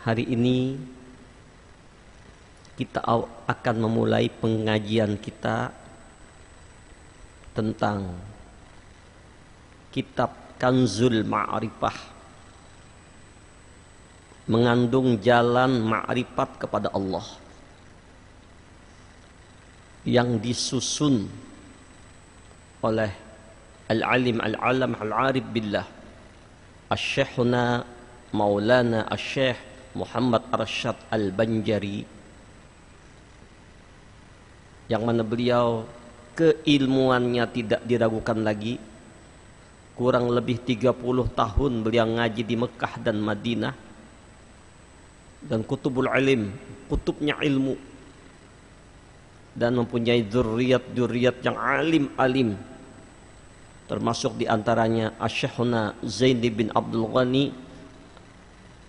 Hari ini kita akan memulai pengajian kita tentang kitab Kanzul Ma'rifah, mengandung jalan ma'rifat kepada Allah, yang disusun oleh Al-Alim Al-Alam Al-Arif Billah Asy-Syekhuna Maulana Asy-Syekh Muhammad Arsyad Al-Banjari, yang mana beliau keilmuannya tidak diragukan lagi. Kurang lebih 30 tahun beliau ngaji di Mekah dan Madinah, dan kutubul ilim, kutubnya ilmu, dan mempunyai dzurriyyat yang alim-alim, termasuk diantaranya Asy-Syekhuna Zaini bin Abdul Ghani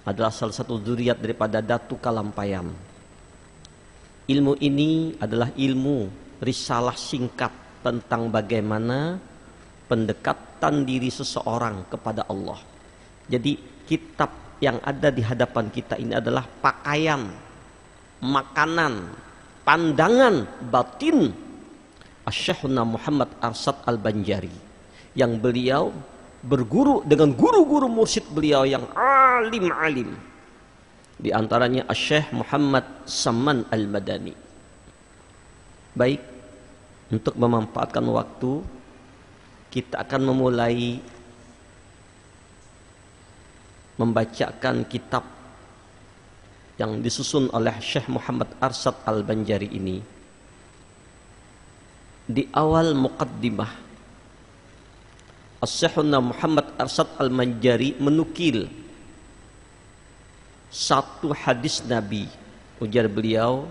adalah salah satu dzurriyyat daripada Datu Kalampayan. Ilmu ini adalah ilmu risalah singkat tentang bagaimana pendekatan diri seseorang kepada Allah. Jadi kitab yang ada di hadapan kita ini adalah pakaian, makanan, pandangan batin Asy-Syekhuna Muhammad Arsyad Al-Banjari, yang beliau berguru dengan guru-guru mursyid beliau yang alim-alim, di antaranya Asy-Syekh Muhammad Saman Al-Madani. Baik, untuk memanfaatkan waktu, kita akan memulai membacakan kitab yang disusun oleh Syekh Muhammad Arsyad Al-Banjari ini. Di awal muqaddimah, Asy-Syekhuna Muhammad Arsyad Al-Banjari menukil satu hadis Nabi. Ujar beliau,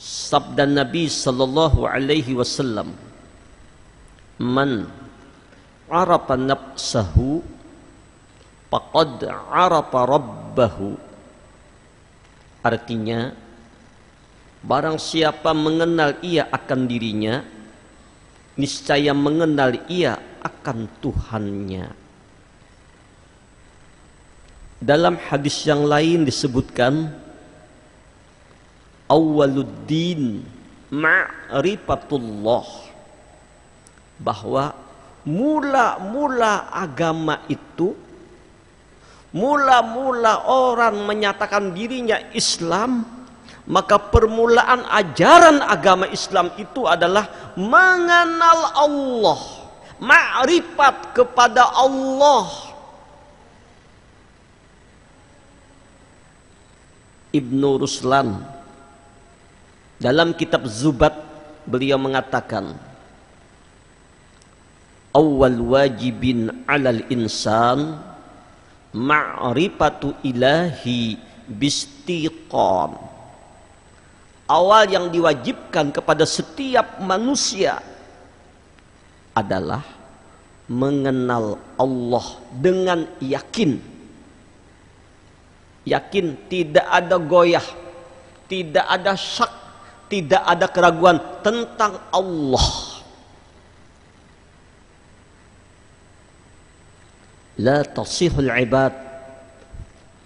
sabda Nabi sallallahu alaihi wasallam, man arafa nafsahu faqad arafa rabbahu. Artinya, barang siapa mengenal ia akan dirinya, niscaya mengenal ia akan Tuhannya. Dalam hadis yang lain disebutkan, awwaluddin ma'rifatullah, bahwa mula-mula agama itu, mula-mula orang menyatakan dirinya Islam, maka permulaan ajaran agama Islam itu adalah mengenal Allah, ma'rifat kepada Allah. Ibnu Ruslan dalam kitab Zubat beliau mengatakan, awwal wajibin 'alal insan ma'rifatu ilahi bistiqan. Awal yang diwajibkan kepada setiap manusia adalah mengenal Allah dengan yakin. Yakin, tidak ada goyah, tidak ada syak, tidak ada keraguan tentang Allah. La tasihul ibad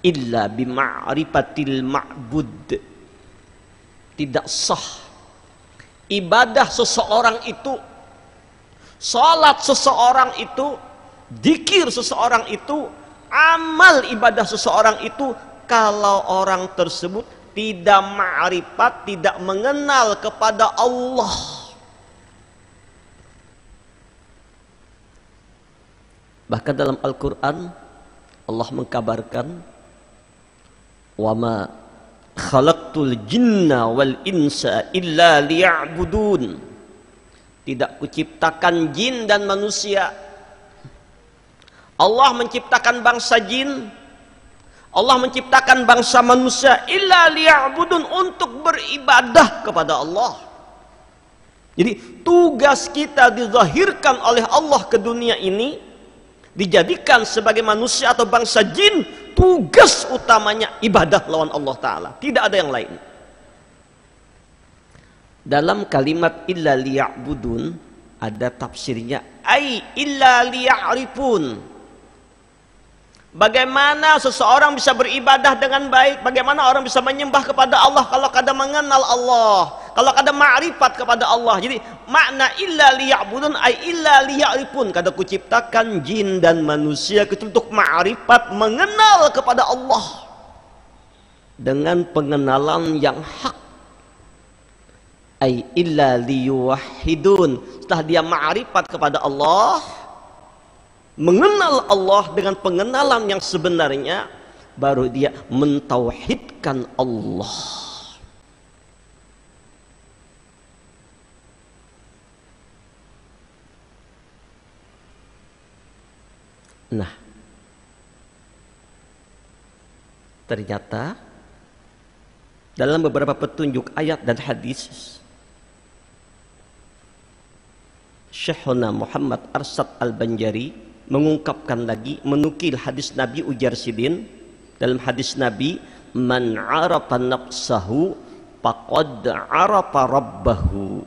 illa bima'rifatil ma'bud. Tidak sah ibadah seseorang itu, salat seseorang itu, zikir seseorang itu, amal ibadah seseorang itu, kalau orang tersebut tidak ma'rifat, tidak mengenal kepada Allah. Bahkan dalam Al-Quran Allah mengkabarkan, wa ma khalaqtul jinna wal insa illa liya'budun. Tidak kuciptakan jin dan manusia. Allah menciptakan bangsa jin, Allah menciptakan bangsa manusia illa liya'budun, untuk beribadah kepada Allah. Jadi tugas kita dizahirkan oleh Allah ke dunia ini, dijadikan sebagai manusia atau bangsa jin, tugas utamanya ibadah lawan Allah Ta'ala, tidak ada yang lain. Dalam kalimat illa liya'budun ada tafsirnya ai illa liya'rifun, Bagaimana seseorang bisa beribadah dengan baik? Bagaimana orang bisa menyembah kepada Allah kalau kada mengenal Allah, kalau kada ma'rifat kepada Allah? Jadi makna illa liya'budun ay illa liya'rifun, kada kuciptakan jin dan manusia untuk ma'rifat, mengenal kepada Allah dengan pengenalan yang hak. Ay illa liyuwahhidun, setelah dia ma'rifat kepada Allah, mengenal Allah dengan pengenalan yang sebenarnya, baru dia mentauhidkan Allah. Nah, ternyata dalam beberapa petunjuk ayat dan hadis, Syekhuna Muhammad Arsad Al-Banjari mengungkapkan lagi, menukil hadis Nabi, ujar Sidin dalam hadis Nabi, man arafa nafsahu faqad arafa rabbahu.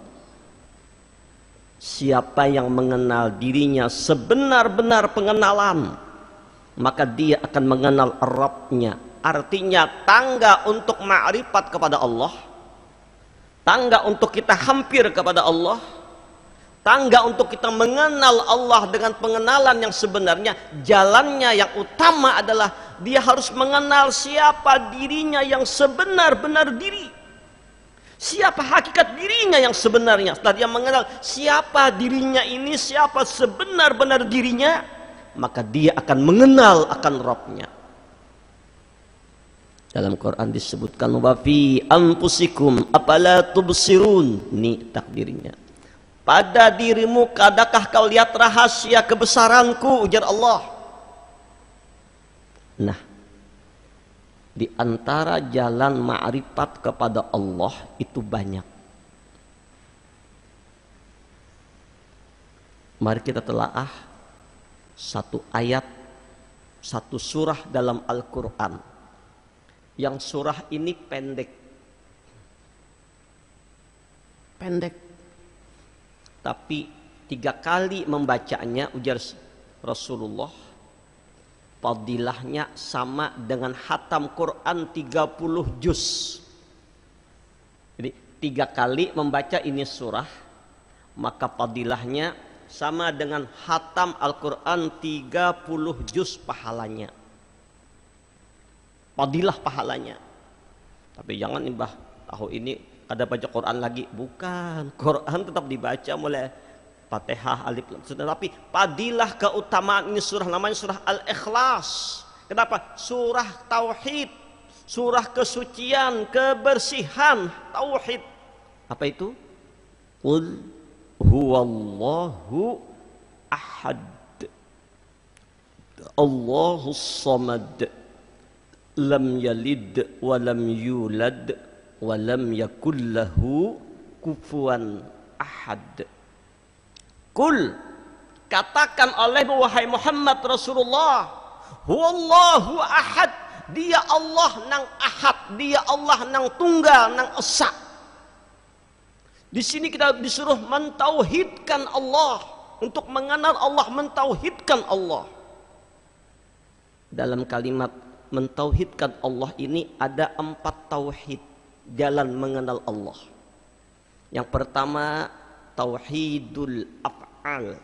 Siapa yang mengenal dirinya sebenar-benar pengenalan, maka dia akan mengenal Rabbnya. Artinya tangga untuk ma'rifat kepada Allah, tangga untuk kita hampir kepada Allah, tangga untuk kita mengenal Allah dengan pengenalan yang sebenarnya, jalannya yang utama adalah dia harus mengenal siapa dirinya yang sebenar-benar diri, siapa hakikat dirinya yang sebenarnya. Setelah dia mengenal siapa dirinya ini, siapa sebenar-benar dirinya, maka dia akan mengenal akan Rabbnya. Dalam Quran disebutkan, wa fi anfusikum afala tubsirun, ini takdirnya, pada dirimu adakah kau lihat rahasia kebesaranku, ujar Allah. Nah, di antara jalan ma'rifat kepada Allah itu banyak. Mari kita telaah satu ayat, satu surah dalam Al-Quran, yang surah ini pendek, tapi 3 kali membacanya, ujar Rasulullah, fadilahnya sama dengan hatam Quran 30 juz. Jadi 3 kali membaca ini surah, maka fadilahnya sama dengan hatam Al-Quran 30 juz pahalanya. Fadilah pahalanya. Tapi jangan nih Mbah, tahu ini kada baca Quran lagi. Bukan, Quran tetap dibaca mulai Fatihah, Alif Lam. Tapi fadilah keutamaan ini surah namanya surah Al-Ikhlas. Kenapa? Surah tauhid, surah kesucian, kebersihan, tauhid. Apa itu? Qul huwallahu ahad, Allahus samad, lam yalid wa lam yulad wa lam yakul lahu kufuwan ahad. Kul, katakan oleh wahai Muhammad Rasulullah, huwallahu ahad, dia Allah nang ahad, dia Allah nang tunggal, nang esa. Di sini kita disuruh mentauhidkan Allah, untuk mengenal Allah, mentauhidkan Allah. Dalam kalimat mentauhidkan Allah ini ada 4 tauhid, jalan mengenal Allah. Yang pertama tauhidul af'al,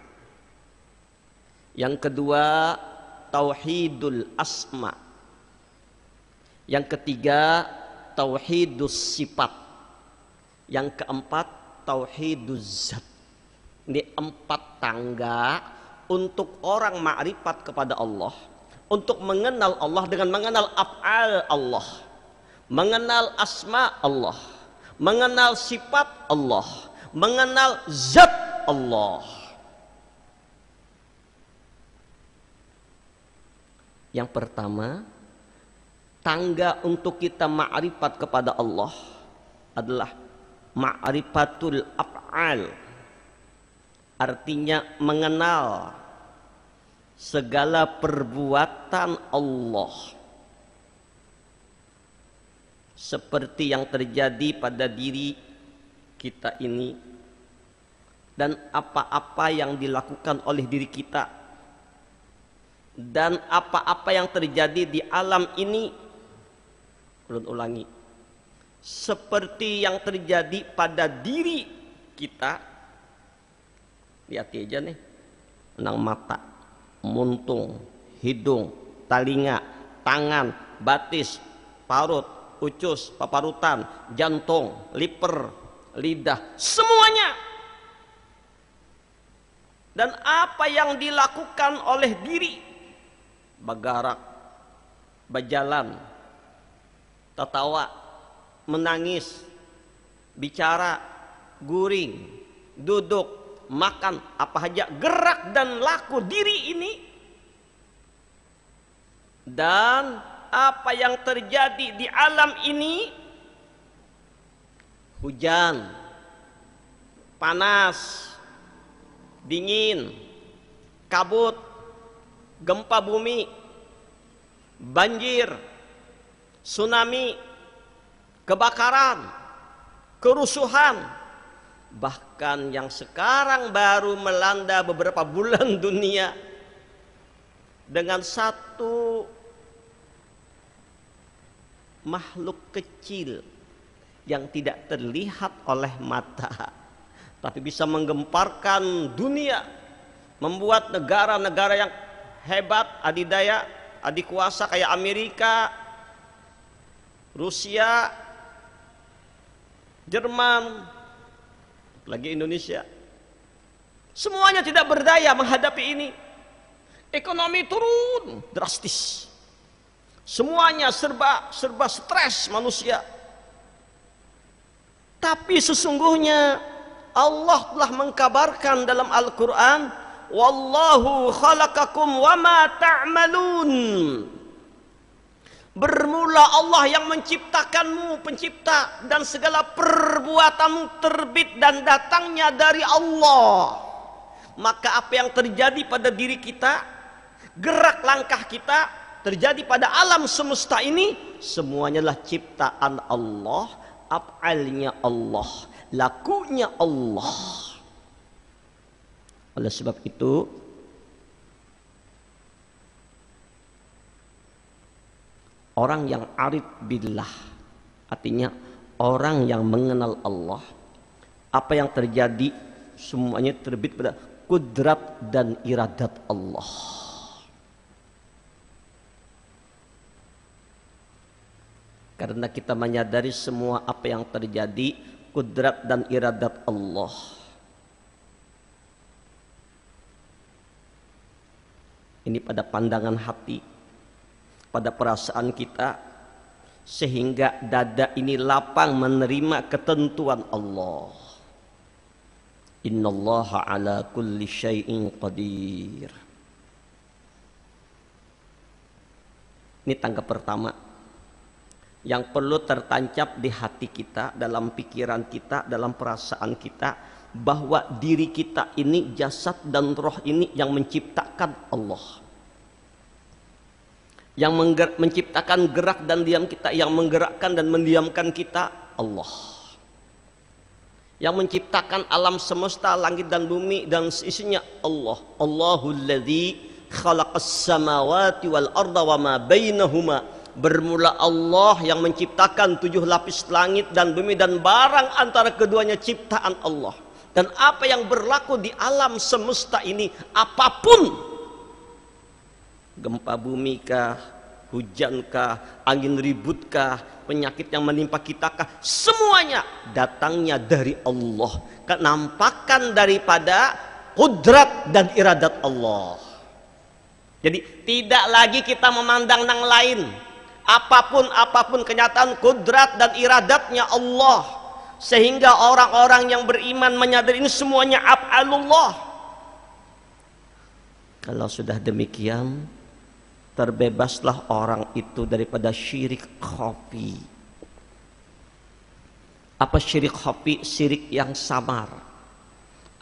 yang kedua tauhidul asma, yang ketiga tauhidus sifat, yang keempat tauhiduz zat. Ini 4 tangga untuk orang ma'rifat kepada Allah, untuk mengenal Allah dengan mengenal af'al Allah, mengenal asma Allah, mengenal sifat Allah, mengenal zat Allah. Yang pertama, tangga untuk kita ma'rifat kepada Allah adalah ma'rifatul af'al, artinya mengenal segala perbuatan Allah, seperti yang terjadi pada diri kita ini dan apa-apa yang dilakukan oleh diri kita, Dan apa-apa yang terjadi di alam ini, ulun ulangi, seperti yang terjadi pada diri kita. Lihat aja nih, nang mata, muntung, hidung, telinga, tangan, batis, parut, ucus, paparutan, jantung, liver, lidah, semuanya. Dan apa yang dilakukan oleh diri, bagarak, berjalan, tertawa, menangis, bicara, guring, duduk, makan, apa saja gerak dan laku diri ini. Dan apa yang terjadi di alam ini, hujan, panas, dingin, kabut, gempa bumi, banjir, tsunami, kebakaran, kerusuhan, bahkan yang sekarang baru melanda beberapa bulan dunia dengan satu makhluk kecil yang tidak terlihat oleh mata, tapi bisa menggemparkan dunia, membuat negara-negara yang hebat, adidaya, adikuasa kayak Amerika, Rusia, Jerman, lagi Indonesia, semuanya tidak berdaya menghadapi ini. Ekonomi turun drastis, semuanya serba stres manusia. Tapi sesungguhnya Allah telah mengkabarkan dalam Al-Quran, wallahu khalaqakum wa ma ta'malun. Bermula Allah yang menciptakanmu, pencipta, dan segala perbuatanmu terbit dan datangnya dari Allah. Maka apa yang terjadi pada diri kita, gerak langkah kita, terjadi pada alam semesta ini, semuanya adalah ciptaan Allah, af'alnya Allah, lakunya Allah. Oleh sebab itu, orang yang arif billah, artinya orang yang mengenal Allah, apa yang terjadi semuanya terbit pada kudrat dan iradat Allah. Karena kita menyadari semua apa yang terjadi kudrat dan iradat Allah. Ini pada pandangan hati, pada perasaan kita, sehingga dada ini lapang menerima ketentuan Allah. Innallaha ala kulli syai'in qadir. Ini tangga pertama yang perlu tertancap di hati kita, dalam pikiran kita, dalam perasaan kita, bahwa diri kita ini, jasad dan roh ini yang menciptakan Allah, yang menciptakan gerak dan diam kita, yang menggerakkan dan mendiamkan kita Allah, yang menciptakan alam semesta, langit dan bumi dan isinya Allah. Allahul ladzi khalaqas samawati wal arda wa ma bainahuma. Bermula Allah yang menciptakan 7 lapis langit dan bumi dan barang antara keduanya ciptaan Allah. Dan apa yang berlaku di alam semesta ini, apapun, gempa bumi kah, hujan kah, angin ribut kah, penyakit yang menimpa kita kah, semuanya datangnya dari Allah, kenampakan daripada kudrat dan iradat Allah. Jadi tidak lagi kita memandang yang lain, apapun kenyataan kudrat dan iradatnya Allah. Sehingga orang-orang yang beriman menyadari ini semuanya af'alullah. Kalau sudah demikian, terbebaslah orang itu daripada syirik khafi. Apa syirik khafi? Syirik yang samar.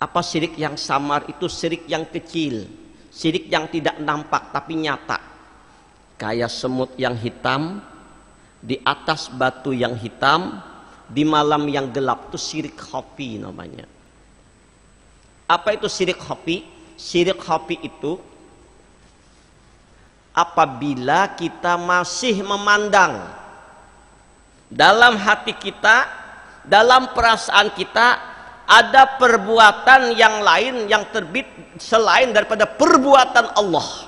Apa syirik yang samar? Itu syirik yang kecil, syirik yang tidak nampak tapi nyata. Kayak semut yang hitam di atas batu yang hitam di malam yang gelap, itu syirik khafi namanya. Apa itu syirik khafi? Syirik khafi itu apabila kita masih memandang dalam hati kita, dalam perasaan kita ada perbuatan yang lain yang terbit selain daripada perbuatan Allah.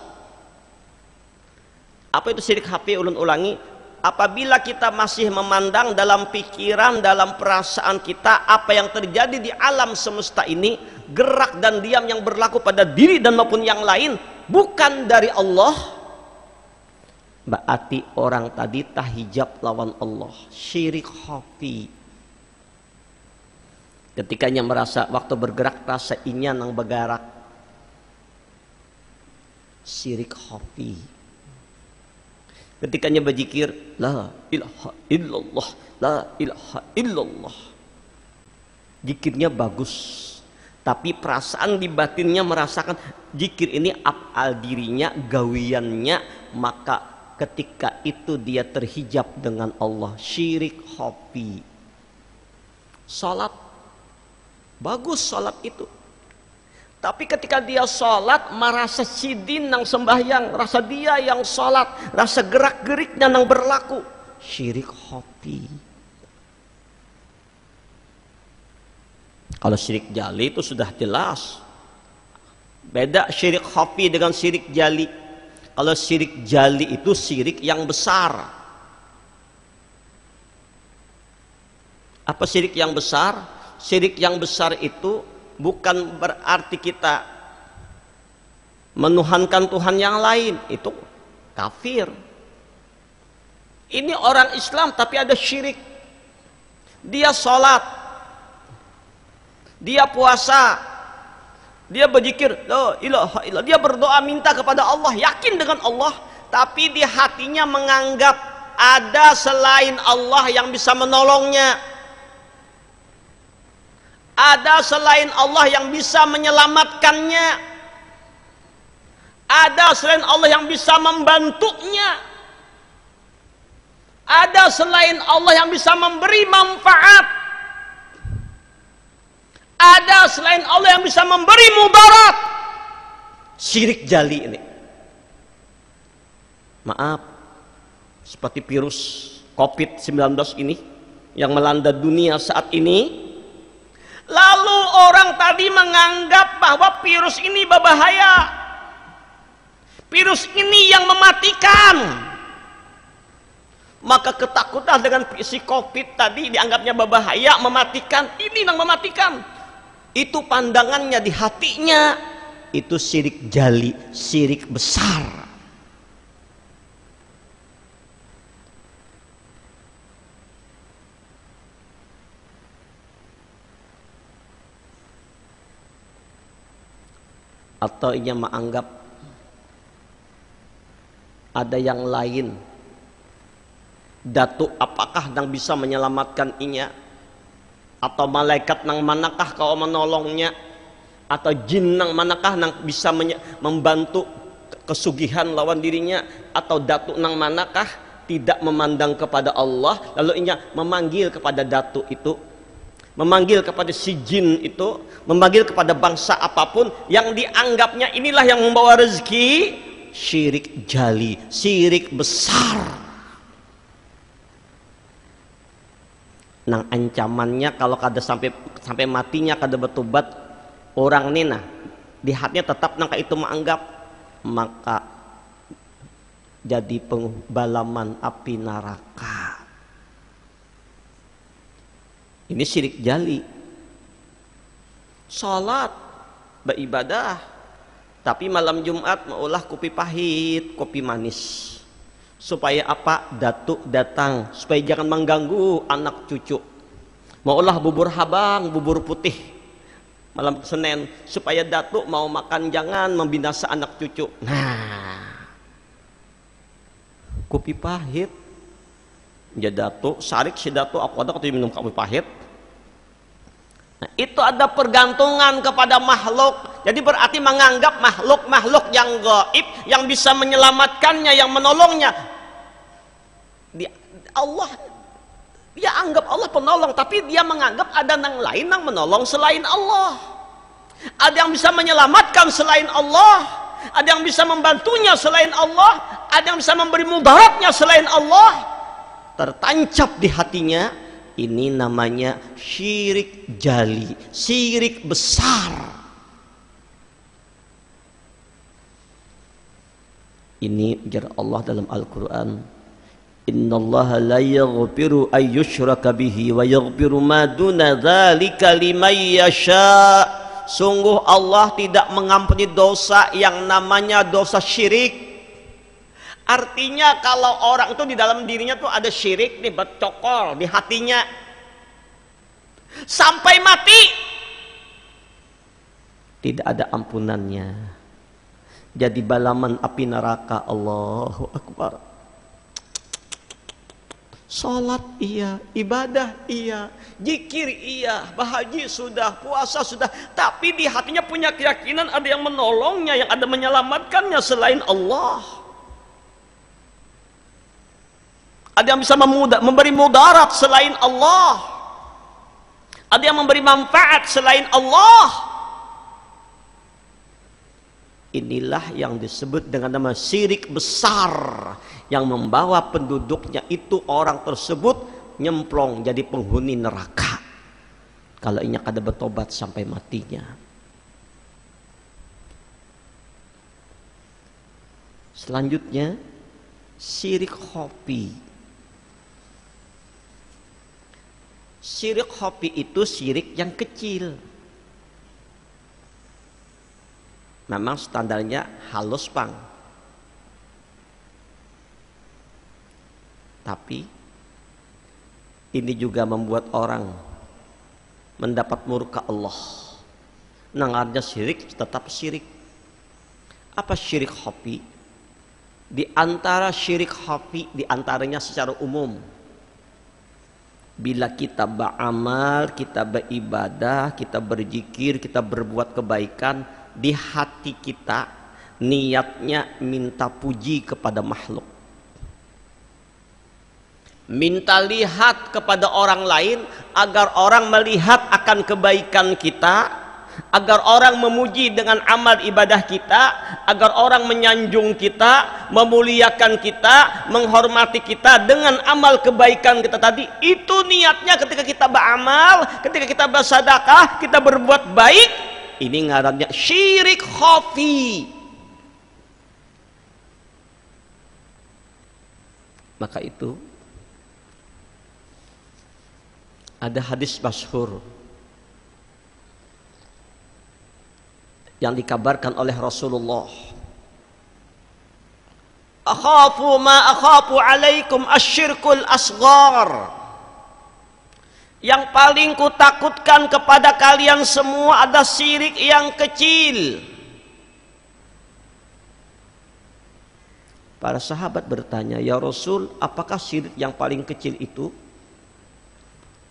Apa itu syirik khafi? Ulun ulangi, apabila kita masih memandang dalam pikiran, dalam perasaan kita apa yang terjadi di alam semesta ini, gerak dan diam yang berlaku pada diri dan maupun yang lain bukan dari Allah, berarti orang tadi tahijab lawan Allah, syirik khafi. Ketikanya merasa waktu bergerak rasa inya nang bergerak, syirik khafi. Ketikanya berzikir la ilaha illallah, la ilaha illallah, zikirnya bagus, tapi perasaan di batinnya merasakan zikir ini af'al dirinya, gawiannya, maka ketika itu dia terhijab dengan Allah, syirik khafi. Salat bagus, salat itu, tapi ketika dia salat merasa sidin nang sembahyang, rasa dia yang salat, rasa gerak geriknya nang berlaku, syirik khafi. Kalau syirik jali itu sudah jelas, beda syirik khafi dengan syirik jali. Kalau syirik jali itu syirik yang besar. Apa syirik yang besar? Syirik yang besar itu bukan berarti kita menuhankan Tuhan yang lain, itu kafir. Ini orang Islam tapi ada syirik. Dia sholat, dia puasa, dia berzikir la ilaha illallah, dia berdoa minta kepada Allah, yakin dengan Allah, tapi di hatinya menganggap ada selain Allah yang bisa menolongnya, ada selain Allah yang bisa menyelamatkannya, ada selain Allah yang bisa membantunya, ada selain Allah yang bisa memberi manfaat, ada selain Allah yang bisa memberi mudarat. Syirik jali ini, maaf, seperti virus COVID-19 ini yang melanda dunia saat ini. Lalu orang tadi menganggap bahwa virus ini berbahaya, virus ini yang mematikan, maka ketakutan dengan si COVID tadi dianggapnya berbahaya, mematikan, ini yang mematikan. Itu pandangannya di hatinya, itu syirik jali, syirik besar. Atau ia menganggap ada yang lain, datuk apakah yang bisa menyelamatkan inya, atau malaikat nang manakah kau menolongnya, atau jin nang manakah nang bisa membantu kesugihan lawan dirinya, atau datuk nang manakah, tidak memandang kepada Allah, lalu inya memanggil kepada datuk itu, memanggil kepada si jin itu, memanggil kepada bangsa apapun yang dianggapnya inilah yang membawa rezeki. Syirik jali, syirik besar. Nang ancamannya kalau kada sampai matinya kada bertobat orang nina, di hatinya tetap nang itu menganggap, maka jadi pengbalaman api neraka. Ini syirik jali. Salat, beribadah, tapi malam Jumat maulah kopi pahit, kopi manis. Supaya apa? Datuk datang, supaya jangan mengganggu anak cucu. Maulah bubur habang, bubur putih malam Senin, supaya datuk mau makan jangan membinasa anak cucu. Nah, kopi pahit. Ya datuk, sarik si datuk, aku ada ketika minum kopi pahit. Nah, itu ada pergantungan kepada makhluk. Jadi berarti menganggap makhluk-makhluk yang gaib, yang bisa menyelamatkannya, yang menolongnya. Allah, dia anggap Allah penolong, tapi dia menganggap ada yang lain yang menolong selain Allah. Ada yang bisa menyelamatkan selain Allah, ada yang bisa membantunya selain Allah, ada yang bisa memberi mudaratnya selain Allah, tertancap di hatinya. Ini namanya syirik jali, syirik besar. Ini ujar Allah dalam Al-Quran, innallaha la yaghfiru ay yushraka bihi wa yaghfiru ma duna dzalika liman yasha. Sungguh Allah tidak mengampuni dosa yang namanya dosa syirik. Artinya kalau orang itu di dalam dirinya tuh ada syirik nih, bercokol di hatinya sampai mati, tidak ada ampunannya, jadi balaman api neraka. Allahu Akbar. Salat iya, ibadah iya, zikir iya, bahagia sudah, puasa sudah, tapi di hatinya punya keyakinan ada yang menolongnya, yang ada menyelamatkannya selain Allah. Ada yang bisa memberi mudarat selain Allah. Ada yang memberi manfaat selain Allah. Inilah yang disebut dengan nama syirik besar, yang membawa penduduknya itu orang tersebut nyemplung jadi penghuni neraka kalau ini kada bertobat sampai matinya. Selanjutnya syirik khafi. Syirik khafi itu syirik yang kecil. Memang standarnya halus bang, tapi ini juga membuat orang mendapat murka Allah. Nangarnya syirik tetap syirik. Apa syirik khafi? Di antara syirik khafi, di antaranya secara umum, bila kita beramal, kita beribadah, kita berzikir, kita berbuat kebaikan, di hati kita niatnya minta puji kepada makhluk, minta lihat kepada orang lain agar orang melihat akan kebaikan kita, agar orang memuji dengan amal ibadah kita, agar orang menyanjung kita, memuliakan kita, menghormati kita dengan amal kebaikan kita tadi. Itu niatnya ketika kita beramal, ketika kita bersedekah, kita berbuat baik. Ini ngarannya syirik khafi. Maka itu ada hadis masyhur yang dikabarkan oleh Rasulullah, akhafu ma akhafu alaikum asyirkul asghar. Yang paling kutakutkan kepada kalian semua ada syirik yang kecil. Para sahabat bertanya, ya Rasul, apakah syirik yang paling kecil itu?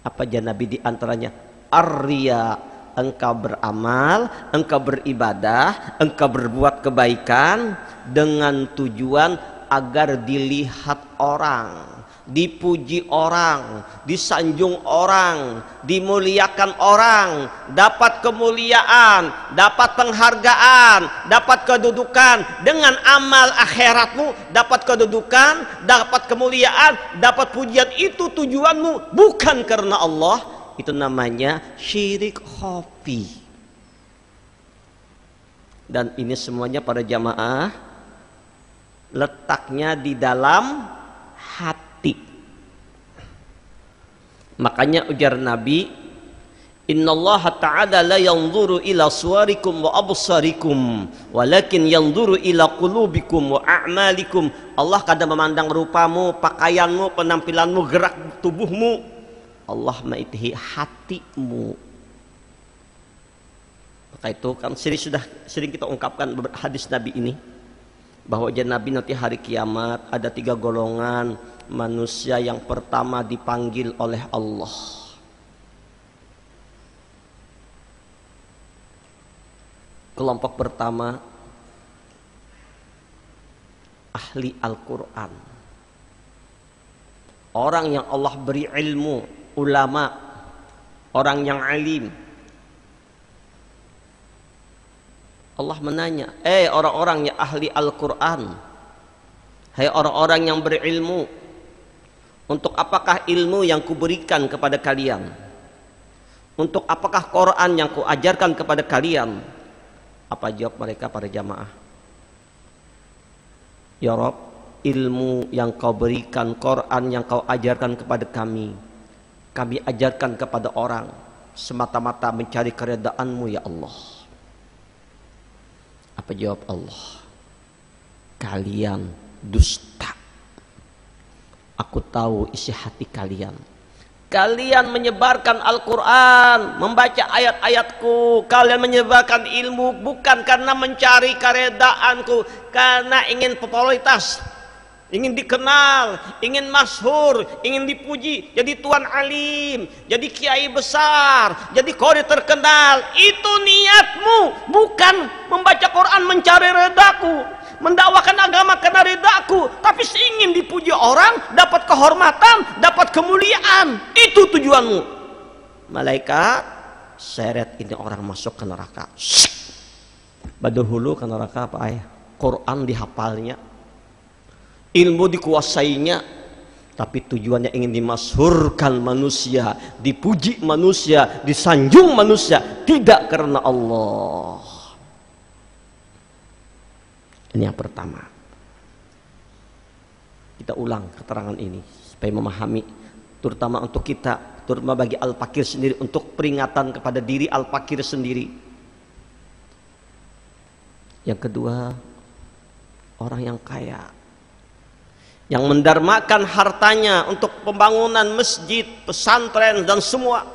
Apa Nabi di antaranya? Ar-riya, engkau beramal, engkau beribadah, engkau berbuat kebaikan dengan tujuan agar dilihat orang, dipuji orang, disanjung orang, dimuliakan orang, dapat kemuliaan, dapat penghargaan, dapat kedudukan. Dengan amal akhiratmu dapat kedudukan, dapat kemuliaan, dapat pujian. Itu tujuanmu, bukan karena Allah. Itu namanya syirik khafi. Dan ini semuanya para jamaah letaknya di dalam hati. Makanya ujar Nabi, innallaha ta'ala la yanzuru ila suwarikum wa absarikum walakin yanzuru ila qulubikum wa a'malikum. Allah kadang memandang rupamu, pakaianmu, penampilanmu, gerak tubuhmu. Allah melihat hatimu. Maka itu kan sudah sering kita ungkapkan hadis Nabi ini, bahwa Nabi nanti hari kiamat ada 3 golongan manusia. Yang pertama dipanggil oleh Allah, kelompok pertama ahli Al-Quran, orang yang Allah beri ilmu, ulama, orang yang alim. Allah menanya, orang-orang yang ahli Al-Quran, Hai orang-orang yang berilmu, untuk apakah ilmu yang kuberikan kepada kalian? Untuk apakah Quran yang kuajarkan kepada kalian? Apa jawab mereka para jamaah? Ya Rabb, ilmu yang kau berikan, Quran yang kau ajarkan kepada kami ajarkan kepada orang semata-mata mencari keridaan-Mu ya Allah. Apa jawab Allah? Kalian dusta. Aku tahu isi hati kalian. Kalian menyebarkan Al-Quran, membaca ayat-ayatku. Kalian menyebarkan ilmu bukan karena mencari keredaanku, karena ingin popularitas, ingin dikenal, ingin masyhur, ingin dipuji, jadi tuan alim, jadi kiai besar, jadi qori terkenal. Itu niatmu, bukan membaca Quran mencari redaku, mendakwakan agama karena redaku, tapi ingin dipuji orang, dapat kehormatan, dapat kemuliaan. Itu tujuanmu. Malaikat seret ini orang masuk ke neraka. Badahulu ke neraka apa ayah? Quran dihafalnya, ilmu dikuasainya, tapi tujuannya ingin dimasyhurkan manusia, dipuji manusia, disanjung manusia, tidak karena Allah. Ini yang pertama. Kita ulang keterangan ini supaya memahami, terutama untuk kita, terutama bagi al-fakir sendiri, untuk peringatan kepada diri al-fakir sendiri. Yang kedua, orang yang kaya, yang mendarmakan hartanya untuk pembangunan masjid, pesantren, dan semua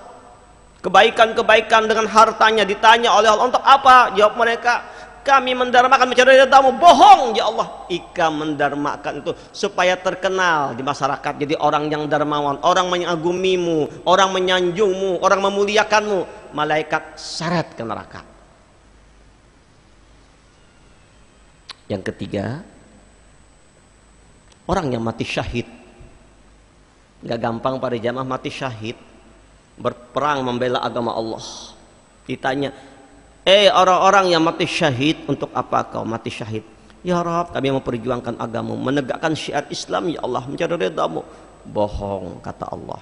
kebaikan-kebaikan dengan hartanya. Ditanya oleh Allah, untuk apa? Jawab mereka, kami mendarmakan mencari ridhamu. Bohong ya Allah. Ika mendarmakan itu supaya terkenal di masyarakat, jadi orang yang dermawan, orang mengagumimu, orang menyanjungmu, orang memuliakanmu. Malaikat seret ke neraka. Yang ketiga, orang yang mati syahid. Gak gampang para jamaah mati syahid, berperang membela agama Allah. Ditanya, orang-orang yang mati syahid, untuk apa kau mati syahid? Ya Rabb, kami memperjuangkan agamamu, menegakkan syiar Islam ya Allah, mencari ridhamu. Bohong kata Allah,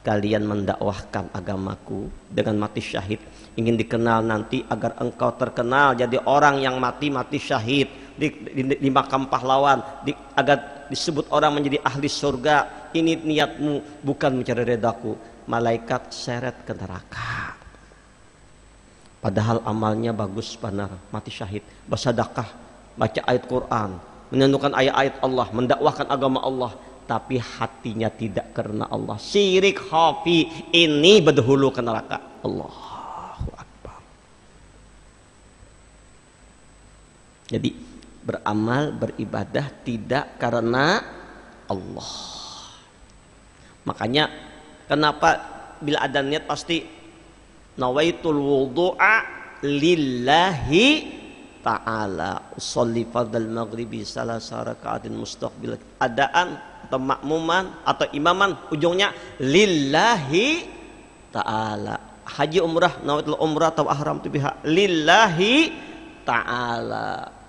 kalian mendakwahkan agamaku dengan mati syahid, ingin dikenal nanti agar engkau terkenal jadi orang yang mati syahid di makam pahlawan, agar disebut orang menjadi ahli surga. Ini niatmu, bukan mencari ridhaku. Malaikat seret ke neraka. Padahal amalnya bagus benar, mati syahid, bersedekah, baca ayat Quran, menyanjungkan ayat-ayat Allah, mendakwahkan agama Allah, tapi hatinya tidak karena Allah. Syirik khafi, ini berdahulu ke neraka. Allahu Akbar. Jadi beramal, beribadah tidak karena Allah. Makanya kenapa bila ada niat pasti nawaitul wudu'a lillahi ta'ala, usolli fardal maghribi salasa raka'atin mustaqbil adaan atau makmuman atau imaman, ujungnya lillahi ta'ala. Haji umrah, nawaitul umrah atau ahram tu biha lillahi ta'ala.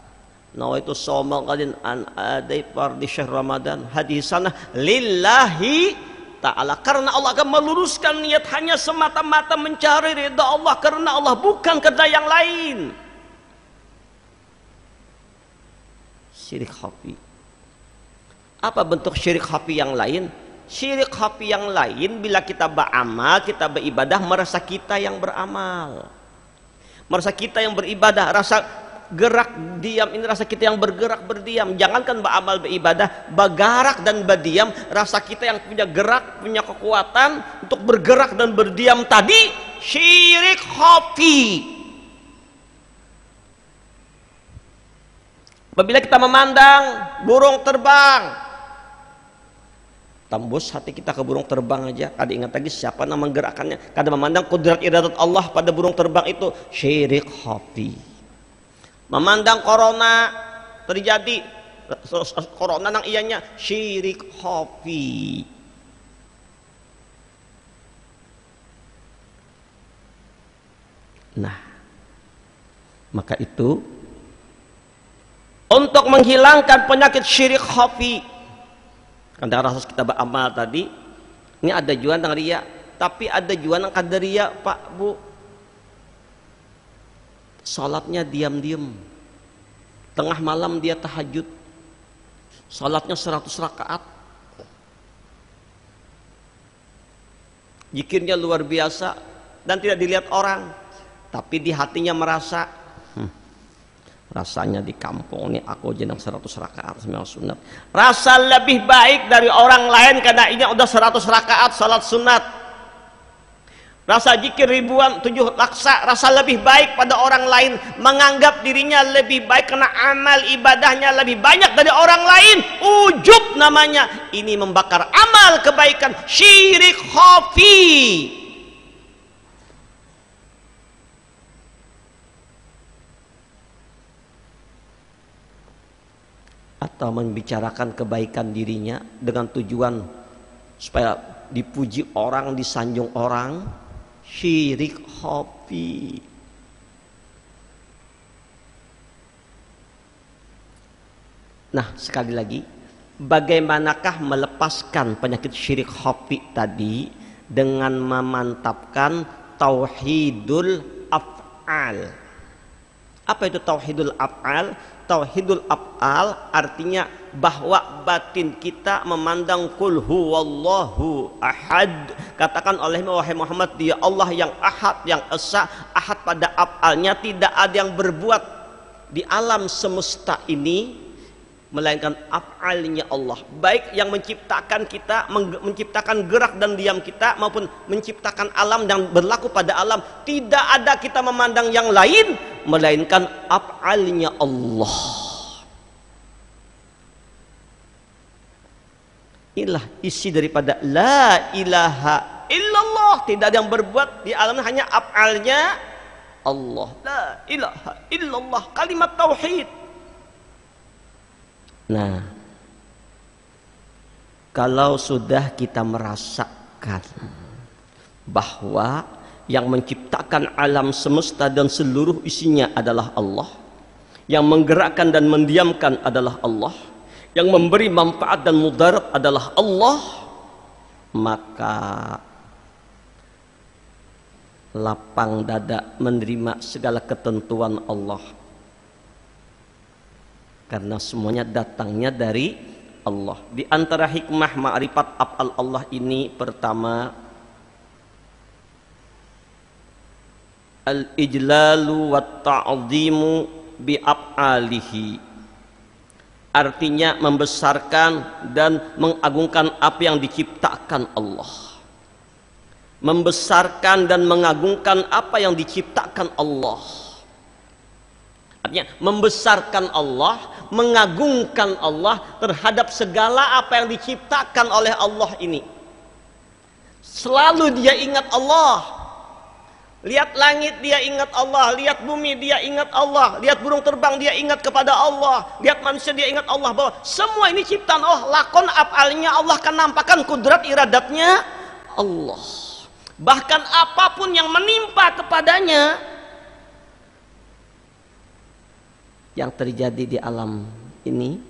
Nawaitu shawma qadin an adai fardi syahr ramadan hadis sana lillahi ta'ala, karena Allah akan meluruskan niat, hanya semata-mata mencari ridha Allah, karena Allah, bukan karena yang lain. Syirik khafi. Apa bentuk syirik khafi yang lain? Syirik khafi yang lain bila kita beramal, kita beribadah, merasa kita yang beramal, merasa kita yang beribadah, rasa gerak diam ini rasa kita yang bergerak berdiam. Jangankan beramal beribadah, bergerak dan berdiam, rasa kita yang punya gerak, punya kekuatan untuk bergerak dan berdiam tadi syirik khafi. Apabila kita memandang burung terbang, tembus hati kita ke burung terbang aja. Kada ingat lagi siapa nama gerakannya, kada memandang kudrat iradat Allah pada burung terbang itu syirik khafi. Memandang corona terjadi, corona nang ianya syirik khafi. Nah, maka itu untuk menghilangkan penyakit syirik khafi. Karena rasa kita beramal tadi, ini ada jualan dengan riya, tapi ada jualan yang kada riya, Pak Bu. Salatnya diam-diam, tengah malam dia tahajud, salatnya 100 rakaat, zikirnya luar biasa dan tidak dilihat orang, tapi di hatinya merasa rasanya di kampung ini aku jenang 100 rakaat sembahyang sunat, rasa lebih baik dari orang lain karena ini udah 100 rakaat salat sunat, rasa zikir ribuan 7 laksa, rasa lebih baik pada orang lain, menganggap dirinya lebih baik karena amal ibadahnya lebih banyak dari orang lain. Ujub namanya. Ini membakar amal kebaikan, syirik khafi. Atau membicarakan kebaikan dirinya dengan tujuan supaya dipuji orang, disanjung orang, syirik khafi. Nah, sekali lagi, bagaimanakah melepaskan penyakit syirik khafi tadi dengan memantapkan tauhidul af'al. Apa itu tauhidul af'al? Tauhidul af'al artinya bahwa batin kita memandang qul huwallahu ahad. Katakan oleh wahai Muhammad, dia Allah yang ahad, yang esa. Ahad pada af'alnya, tidak ada yang berbuat di alam semesta ini melainkan af'alnya Allah, baik yang menciptakan kita, menciptakan gerak dan diam kita, maupun menciptakan alam dan berlaku pada alam. Tidak ada kita memandang yang lain melainkan af'alnya Allah. Inilah isi daripada la ilaha illallah. Tidak ada yang berbuat di alam, hanya af'alnya Allah. La ilaha illallah, kalimat tauhid. Nah, kalau sudah kita merasakan bahwa yang menciptakan alam semesta dan seluruh isinya adalah Allah, yang menggerakkan dan mendiamkan adalah Allah, yang memberi manfaat dan mudarat adalah Allah, maka lapang dada menerima segala ketentuan Allah. Karena semuanya datangnya dari Allah. Di antara hikmah ma'rifat af'al Allah ini, pertama, al-ijlalu wa ta'zimu bi af'alihi. Artinya membesarkan dan mengagungkan apa yang diciptakan Allah. Membesarkan dan mengagungkan apa yang diciptakan Allah. Artinya membesarkan Allah, mengagungkan Allah terhadap segala apa yang diciptakan oleh Allah ini. Selalu dia ingat Allah. Lihat langit dia ingat Allah, lihat bumi dia ingat Allah, lihat burung terbang dia ingat kepada Allah, lihat manusia dia ingat Allah, bahwa semua ini ciptaan Allah, lakon af'alnya Allah, kan nampakkan kudrat iradatnya Allah. Bahkan apapun yang menimpa kepadanya, yang terjadi di alam ini,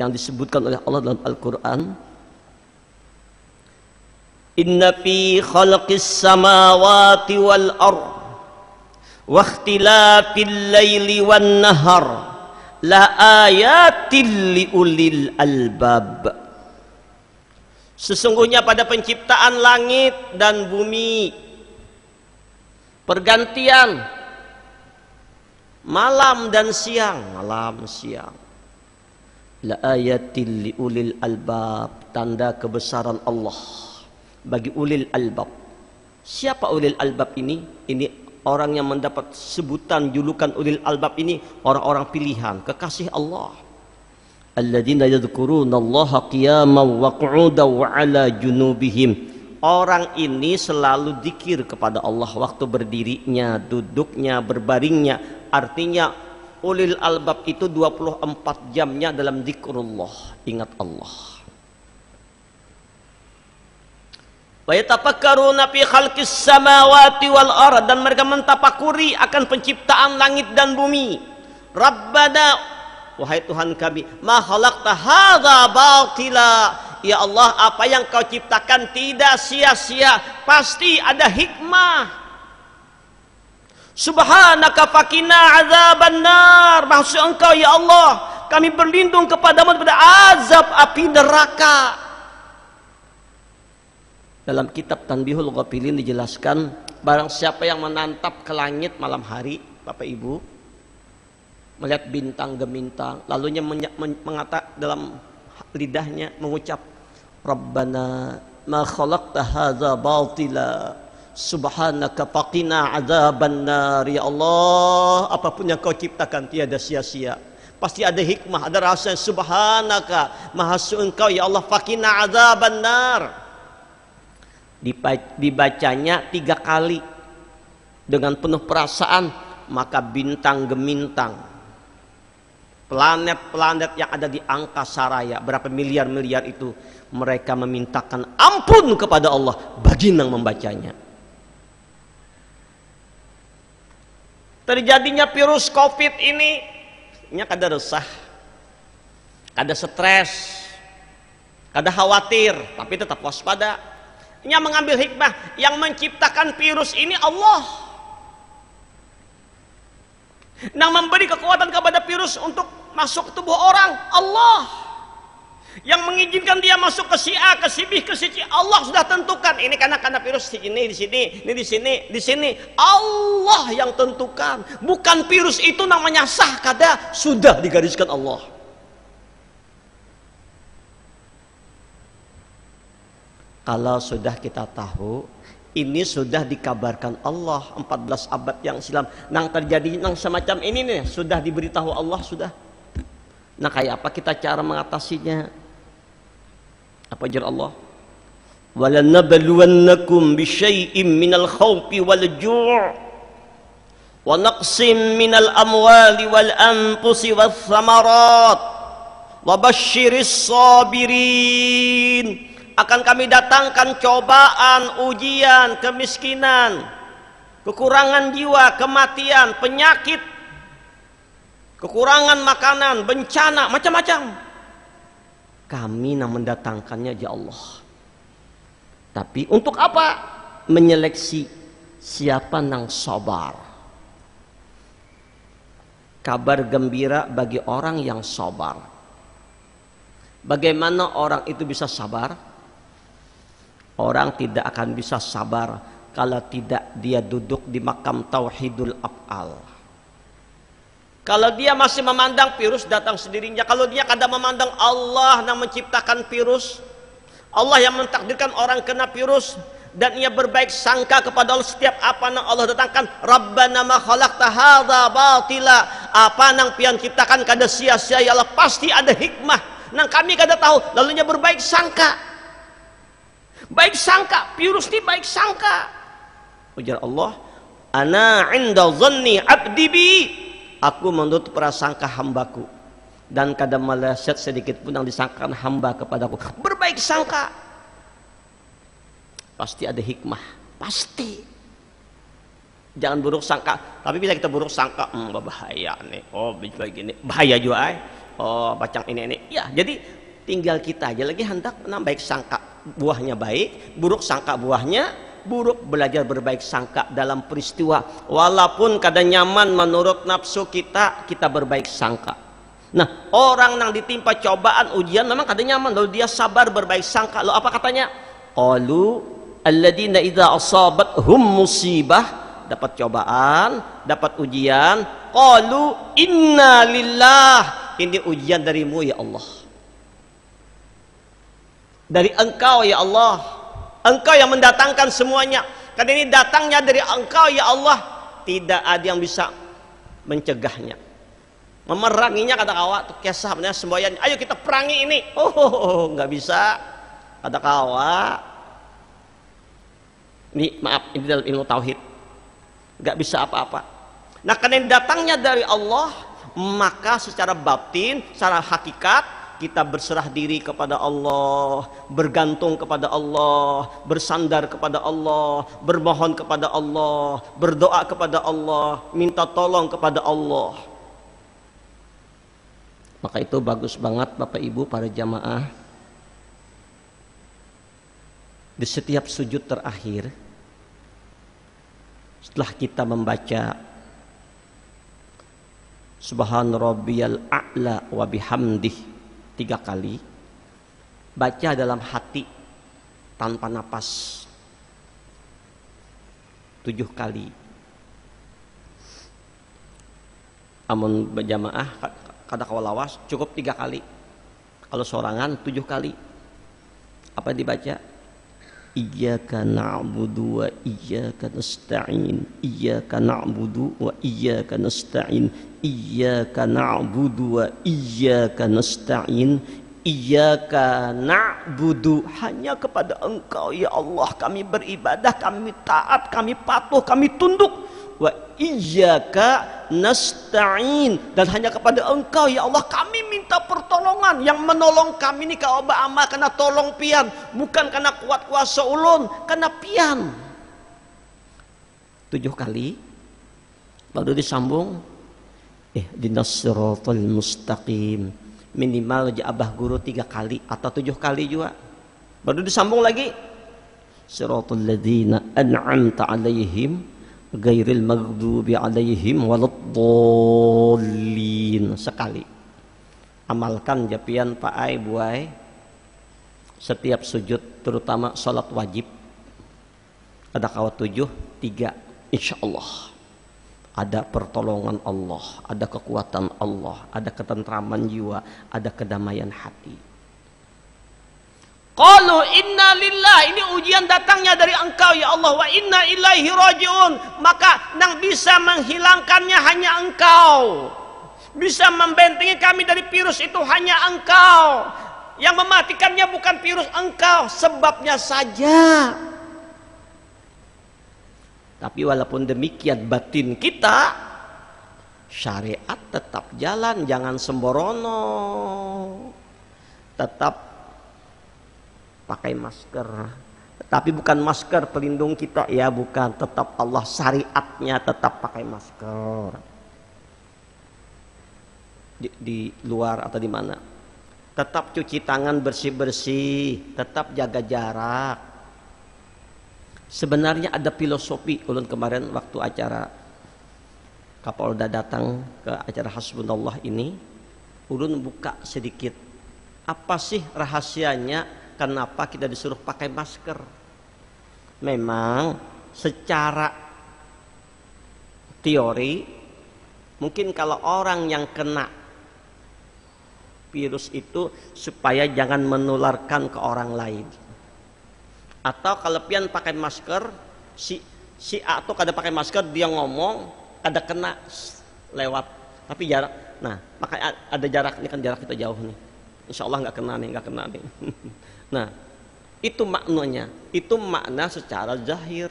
yang disebutkan oleh Allah dalam Al-Quran, inna fi khalqis samawati wal ard wa ikhtilafil laili wan nahar la ayatil li ulil albab. Sesungguhnya pada penciptaan langit dan bumi, pergantian malam dan siang, malam siang, la ayatil li ulil albab, tanda kebesaran Allah bagi ulil albab. Siapa ulil albab ini? Ini orang yang mendapat sebutan julukan ulil albab ini, orang-orang pilihan, kekasih Allah. Alladzina yadhkuruna Allaha qiyaman wa qu'udan wa 'ala junubihim. Orang ini selalu zikir kepada Allah waktu berdirinya, duduknya, berbaringnya. Artinya ulil albab itu 24 jamnya dalam zikrullah, ingat Allah. Wa yatafakkaruna fi khalqis samawati wal ard, dan mereka mentafakuri akan penciptaan langit dan bumi. Rabbana, wahai Tuhan kami, ma khalaqta hadza batila. Ya Allah, apa yang kau ciptakan tidak sia-sia, pasti ada hikmah. Subhanaka fakina azabannar. Maksud engkau ya Allah, kami berlindung kepadamu daripada azab api neraka. Dalam kitab Tanbihul Ghafilin dijelaskan, barang siapa yang menatap ke langit malam hari, Bapak Ibu, melihat bintang gemintang, lalunya mengatakan dalam lidahnya mengucap, Rabbana ma khalaqta hadza batila subhanaka faqina adzabannar. Ya Allah, apapun yang kau ciptakan tiada sia-sia, pasti ada hikmah, ada rasa. Subhanaka, maha suci engkau ya Allah, faqina adzabannar. Dibacanya 3 kali dengan penuh perasaan, maka bintang gemintang, planet-planet yang ada di angkasa raya, berapa miliar-miliar itu, mereka memintakan ampun kepada Allah bagi yang membacanya. Terjadinya virus COVID ini kada resah, kada stres, kada khawatir, tapi tetap waspada. Yang mengambil hikmah, yang menciptakan virus ini Allah. Yang memberi kekuatan kepada virus untuk masuk ke tubuh orang, Allah. Yang mengizinkan dia masuk ke si A, ke si B, ke si C, Allah sudah tentukan. Ini karena virus ini di sini, ini di sini, di sini. Allah yang tentukan. Bukan virus itu namanya sah, kada, sudah digariskan Allah. Kalau sudah kita tahu, ini sudah dikabarkan Allah 14 abad yang silam. Nang terjadi nang semacam ini nih, sudah diberitahu Allah sudah. Nah, kayak apa kita cara mengatasinya? Apa jar Allah? Walanabluwannakum bisyai'im minal khawfi wal ju' wa naqsim minal amwali wal anfusi was samarat wa basyiris sabirin. Akan kami datangkan cobaan, ujian, kemiskinan, kekurangan jiwa, kematian, penyakit, kekurangan makanan, bencana, macam-macam. Kami yang mendatangkannya ya Allah. Tapi untuk apa? Menyeleksi siapa yang sabar. Kabar gembira bagi orang yang sabar. Bagaimana orang itu bisa sabar? Orang tidak akan bisa sabar kalau tidak dia duduk di makam tauhidul af'al. Kalau dia masih memandang virus datang sendirinya, kalau dia kadang memandang Allah yang menciptakan virus, Allah yang mentakdirkan orang kena virus, dan ia berbaik sangka kepada Allah setiap apa yang Allah datangkan, Rabbana ma khalaqta hadza batila, apa yang pian ciptakan kada sia-sia ya Allah, pasti ada hikmah nang kami kada tahu, lalunya berbaik sangka. Baik sangka, virus ini baik sangka. Ujar Allah, ana inda dhanni abdi bi, aku menurut prasangka hambaku, dan kada meleset sedikit pun yang disangkakan hamba kepadaku. Berbaik sangka, pasti ada hikmah, pasti. Jangan buruk sangka. Tapi bisa kita buruk sangka, bahaya nih, oh begini, bahaya juga. Oh bacang ini. Ya, jadi tinggal kita aja lagi hendak menambah baik sangka, buahnya baik, buruk sangka buahnya buruk. Belajar berbaik sangka dalam peristiwa, walaupun kadang nyaman menurut nafsu kita berbaik sangka. Nah, orang yang ditimpa cobaan ujian memang kadang nyaman, lalu dia sabar berbaik sangka. Lalu apa katanya? Qalu alladzina idza asabathum musibah, dapat cobaan, dapat ujian, qalu inna lillah, ini ujian darimu ya Allah, dari engkau ya Allah, engkau yang mendatangkan semuanya. Karena ini datangnya dari engkau ya Allah, tidak ada yang bisa mencegahnya, memeranginya. Kata kawa tuh kisah semboyan, ayo kita perangi ini, nggak bisa. Kata kawa, ini maaf, ini dalam ilmu tauhid nggak bisa apa-apa. Nah, karena datangnya dari Allah, maka secara batin, secara hakikat kita berserah diri kepada Allah, bergantung kepada Allah, bersandar kepada Allah, bermohon kepada Allah, berdoa kepada Allah, minta tolong kepada Allah. Maka itu bagus banget Bapak Ibu para jamaah, di setiap sujud terakhir setelah kita membaca Subhan rabbiyal a'la wa bihamdih 3 kali, baca dalam hati tanpa napas 7 kali. Amun berjamaah kada kawalawas cukup 3 kali. Kalau sorangan 7 kali. Apa dibaca? Iyyaka na'budu wa iyyaka nasta'in. Iyyaka na'budu wa iyyaka nasta'in. Iyyaka na'budu wa iyyaka nasta'in. Iyyaka na'budu, hanya kepada Engkau ya Allah kami beribadah, kami taat, kami patuh, kami tunduk. Wa iyyaka nasta'in, dan hanya kepada Engkau ya Allah kami minta pertolongan. Yang menolong kami ini kau amal karena tolong pian, bukan karena kuat kuasa ulun, karena pian. 7 kali baru disambung ihdinas siratal mustaqim, minimal abah guru 3 kali atau 7 kali juga, baru disambung lagi siratal ladzina an'amta alaihim ghairil maghdubi alaihim waladdallin sekali. Amalkan japian Pak Ai Buai setiap sujud, terutama salat wajib. Ada kawat 7, 3 insyaallah ada pertolongan Allah, ada kekuatan Allah, ada ketentraman jiwa, ada kedamaian hati. Qalu inna lillah, ini ujian datangnya dari Engkau ya Allah, wa inna ilaihi rajiun, maka yang bisa menghilangkannya hanya Engkau, bisa membentengi kami dari virus itu hanya Engkau, yang mematikannya bukan virus, Engkau sebabnya saja. Tapi walaupun demikian batin kita, syariat tetap jalan, jangan sembrono, tetap pakai masker. Tapi bukan masker pelindung kita ya, bukan, tetap Allah syariatnya tetap pakai masker. Di luar atau di mana, tetap cuci tangan bersih-bersih, tetap jaga jarak. Sebenarnya ada filosofi. Ulun kemarin waktu acara Kapolda datang ke acara Hasbunallah ini, ulun buka sedikit, apa sih rahasianya kenapa kita disuruh pakai masker. Memang secara teori mungkin kalau orang yang kena virus itu supaya jangan menularkan ke orang lain. Atau kalau pian pakai masker, si A tuh kada pakai masker, dia ngomong kada kena lewat, tapi jarak. Nah, makanya ada jarak, ini kan jarak kita jauh nih. Insya Allah nggak kena nih. Nah, itu maknanya, itu makna secara zahir.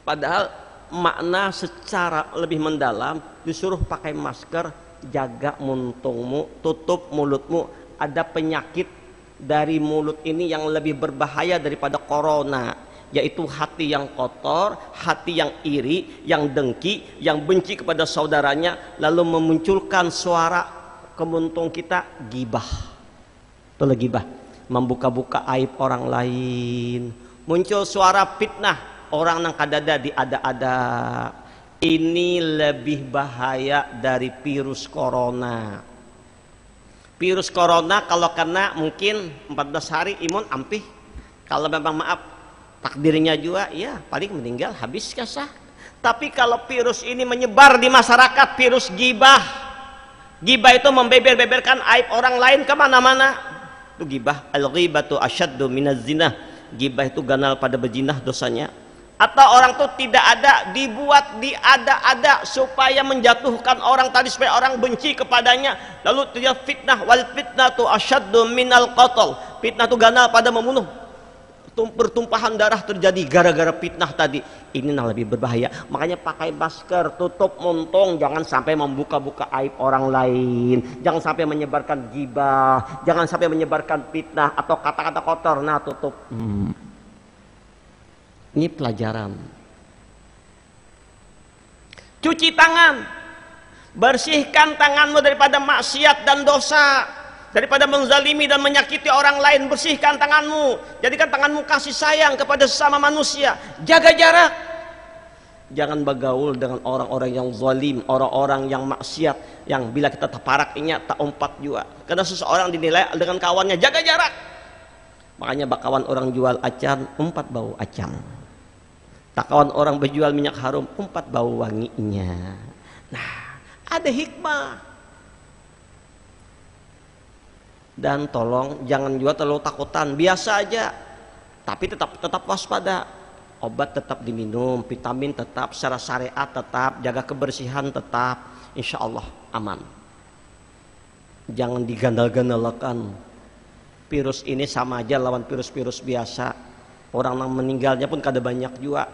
Padahal makna secara lebih mendalam disuruh pakai masker, jaga muntungmu, tutup mulutmu. Ada penyakit dari mulut ini yang lebih berbahaya daripada corona, yaitu hati yang kotor, hati yang iri, yang dengki, yang benci kepada saudaranya, lalu memunculkan suara kemuntung kita, gibah. Itulah gibah, membuka-buka aib orang lain. Muncul suara fitnah, orang nang kadada diada-ada. Ini lebih bahaya dari virus corona. Virus corona kalau kena mungkin 14 hari imun ampih. Kalau memang maaf takdirnya juga ya paling meninggal, habis kasah. Tapi kalau virus ini menyebar di masyarakat, virus gibah. Gibah itu membeber-beberkan aib orang lain kemana-mana. Itu gibah. Al-ghibatu asyaddu minaz zinah. Gibah itu ganal pada bezinah dosanya. Atau orang itu tidak ada, dibuat diada-ada supaya menjatuhkan orang tadi, supaya orang benci kepadanya, lalu dia fitnah. Wal fitnatu asyaddu minal qatl. Fitnah itu ganal pada membunuh. Pertumpahan darah terjadi gara-gara fitnah tadi. Ini yang lebih berbahaya. Makanya pakai masker, tutup muntung, jangan sampai membuka-buka aib orang lain, jangan sampai menyebarkan gibah, jangan sampai menyebarkan fitnah atau kata-kata kotor. Nah, tutup. Ini pelajaran. Cuci tangan. Bersihkan tanganmu daripada maksiat dan dosa, daripada menzalimi dan menyakiti orang lain. Bersihkan tanganmu, jadikan tanganmu kasih sayang kepada sesama manusia. Jaga jarak, jangan bergaul dengan orang-orang yang zalim, orang-orang yang maksiat, yang bila kita taparaknya tak umpat juga. Karena seseorang dinilai dengan kawannya. Jaga jarak. Makanya bakawan orang jual acan, umpat bau acan. Tak kawan orang berjual minyak harum, umpat bau wanginya. Nah, ada hikmah. Dan tolong jangan juga terlalu takutan, biasa aja, tapi tetap waspada. Obat tetap diminum, vitamin tetap, secara syariat tetap, jaga kebersihan tetap, insya Allah aman. Jangan digandal-gandalkan. Virus ini sama aja lawan virus-virus biasa. Orang yang meninggalnya pun kada banyak juga.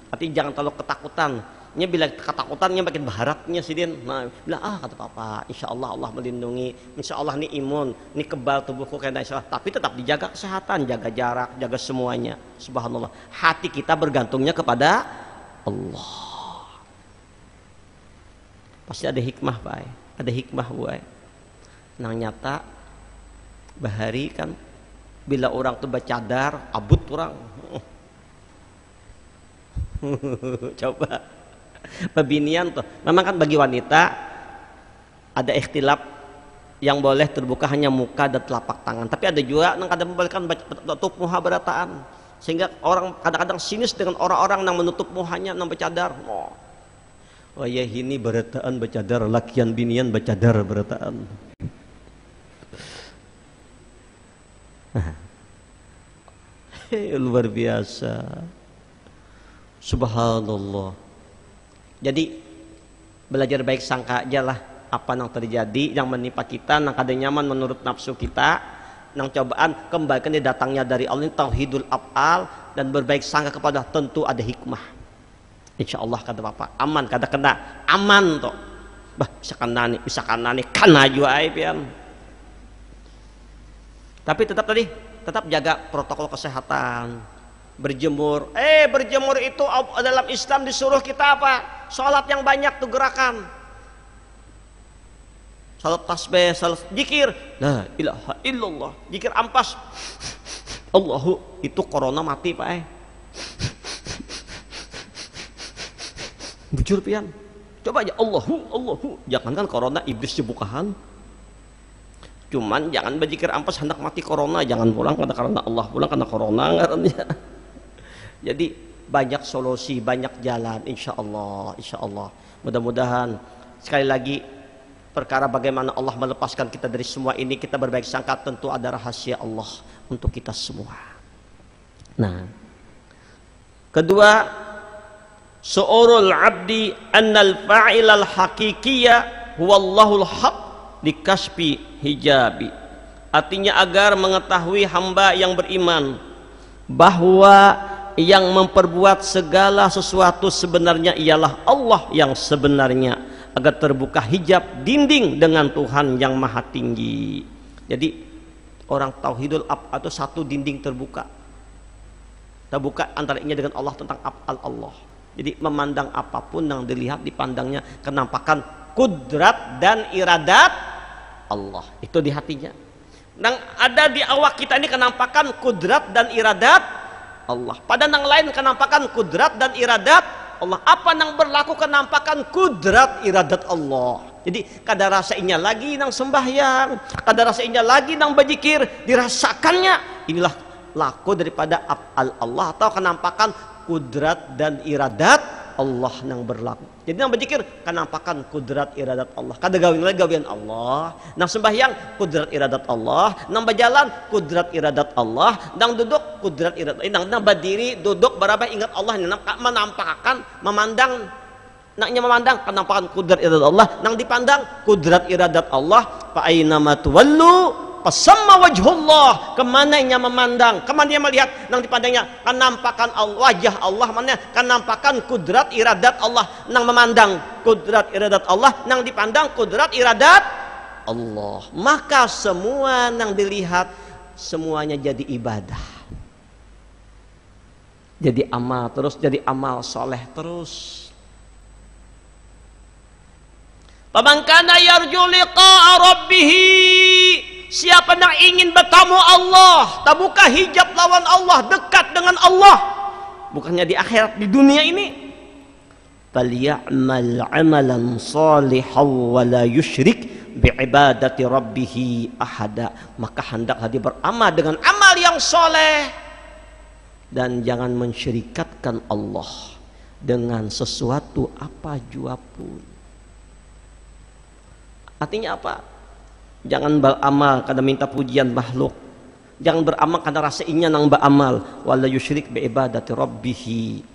Artinya jangan terlalu ketakutan. Nya bila ketakutannya makin baharatnya sidin. Nah, bilang kata papa, insya Allah Allah melindungi, insya Allah ini imun, ini kebal tubuhku kena insya Allah. Tapi tetap dijaga kesehatan, jaga jarak, jaga semuanya. Subhanallah. Hati kita bergantungnya kepada Allah. Pasti ada hikmah, Pak. Ada hikmah, Bu. Nang nyata bahari kan bila orang tuh bercadar, abut orang. Coba pebinian tuh memang kan bagi wanita ada ikhtilaf yang boleh terbuka hanya muka dan telapak tangan, tapi ada juga yang kadang membolehkan tutup muha berataan, sehingga orang kadang-kadang sinis dengan orang-orang yang menutup muhanya yang bercadar. Oh ya ini berataan bercadar, lakian binian bercadar berataan. Luar biasa, subhanallah. Jadi belajar baik sangka aja lah apa yang terjadi, yang menimpa kita, yang kada nyaman menurut nafsu kita, yang cobaan kembalikan dia datangnya dari Allah, tauhidul af'al, dan berbaik sangka kepada tentu ada hikmah. Insya Allah kata bapak aman, kada kena aman toh. Bah bisa kena nih kena juga pian. Tapi tetap jaga protokol kesehatan. Berjemur, berjemur itu dalam Islam disuruh kita apa? Sholat yang banyak tuh gerakan. Sholat tasbih, sholat zikir, la ilaha illallah, zikir ampas. Allahu, itu corona mati Pak. Bujur pian. Coba aja Allahu, jangankan corona iblis jebukahan. Cuman jangan berzikir ampas hendak mati corona, jangan pulang karena Allah, pulang karena corona ngarannya. Jadi banyak solusi, banyak jalan, insya Allah. Mudah-mudahan sekali lagi perkara bagaimana Allah melepaskan kita dari semua ini, kita berbaik sangka tentu ada rahasia Allah untuk kita semua. Nah, kedua, su'urul abdi annal fa'ilal haqiqiyya huwallahul haq likasfi hijabi. Artinya agar mengetahui hamba yang beriman bahwa yang memperbuat segala sesuatu sebenarnya ialah Allah yang sebenarnya, agar terbuka hijab dinding dengan Tuhan yang maha tinggi. Jadi orang tauhidul af'al itu satu dinding terbuka antaranya dengan Allah tentang af'al Allah. Jadi memandang apapun yang dilihat dipandangnya kenampakan kudrat dan iradat Allah, itu di hatinya. Yang ada di awak kita ini kenampakan kudrat dan iradat Allah. Pada yang lain kenampakan kudrat dan iradat Allah. Apa yang berlaku kenampakan kudrat iradat Allah. Jadi kada rasainya lagi nang sembahyang, kada rasainya lagi nang berzikir, dirasakannya inilah laku daripada af'al Allah atau kenampakan kudrat dan iradat Allah yang berlaku. Jadi nang berzikir kenampakan kudrat iradat Allah. Kada gawian Allah. Nang sembahyang kudrat iradat Allah. Nang berjalan kudrat iradat Allah. Nang duduk kudrat iradat Allah. Nang berdiri duduk berapa ingat Allah. Nang menampakkan memandang. Naknya memandang kenampakan kudrat iradat Allah. Nang dipandang kudrat iradat Allah. Fa aina ma tuwallu fasamma wajhullah. Kemana ia memandang, kemana dia melihat, nang dipandangnya kenampakan wajah Allah, mana kenampakan kudrat iradat Allah. Nang memandang kudrat iradat Allah, nang dipandang kudrat iradat Allah, maka semua nang dilihat semuanya jadi ibadah, jadi amal terus, jadi amal soleh terus. Faman kana yarju liqa'a rabbih, siapa yang ingin bertemu Allah, terbuka hijab lawan Allah, dekat dengan Allah, bukannya di akhirat, di dunia ini, falyamal amalan salihan wa la yusyrik bi'ibadati rabbih ahada, maka hendaklah dia beramal dengan amal yang soleh dan jangan mensyirikatkan Allah dengan sesuatu apa jua pun. Artinya apa? Jangan beramal karena minta pujian makhluk, jangan beramal karena rasa ingin nang beramal, wala yusyrik bi'ibadati rabbih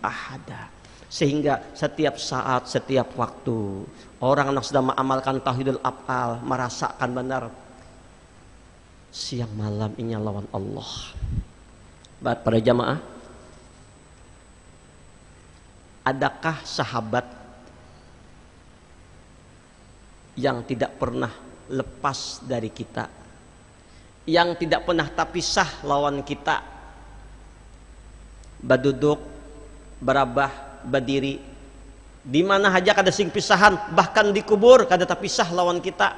ahada. Sehingga setiap saat, setiap waktu orang yang sedang mengamalkan tauhidul af'al merasakan benar siang malam ini lawan Allah. Baik para jamaah, adakah sahabat yang tidak pernah lepas dari kita, yang tidak pernah terpisah lawan kita, baduduk, berabah, berdiri, di mana aja kada sing pisahan, bahkan di kubur kada terpisah lawan kita,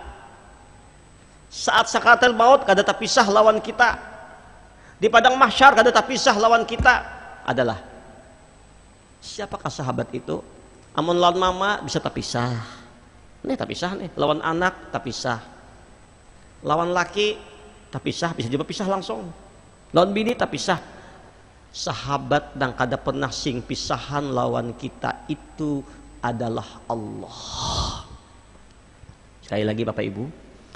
saat sakaratul maut kada terpisah lawan kita, di padang mahsyar kada terpisah lawan kita, adalah siapakah sahabat itu? Amun lawan mama bisa terpisah, nih terpisah nih, lawan anak terpisah, lawan laki terpisah, bisa juga pisah langsung, lawan bini terpisah. Sahabat dan kada pernah sing pisahan lawan kita itu adalah Allah. Sekali lagi Bapak Ibu,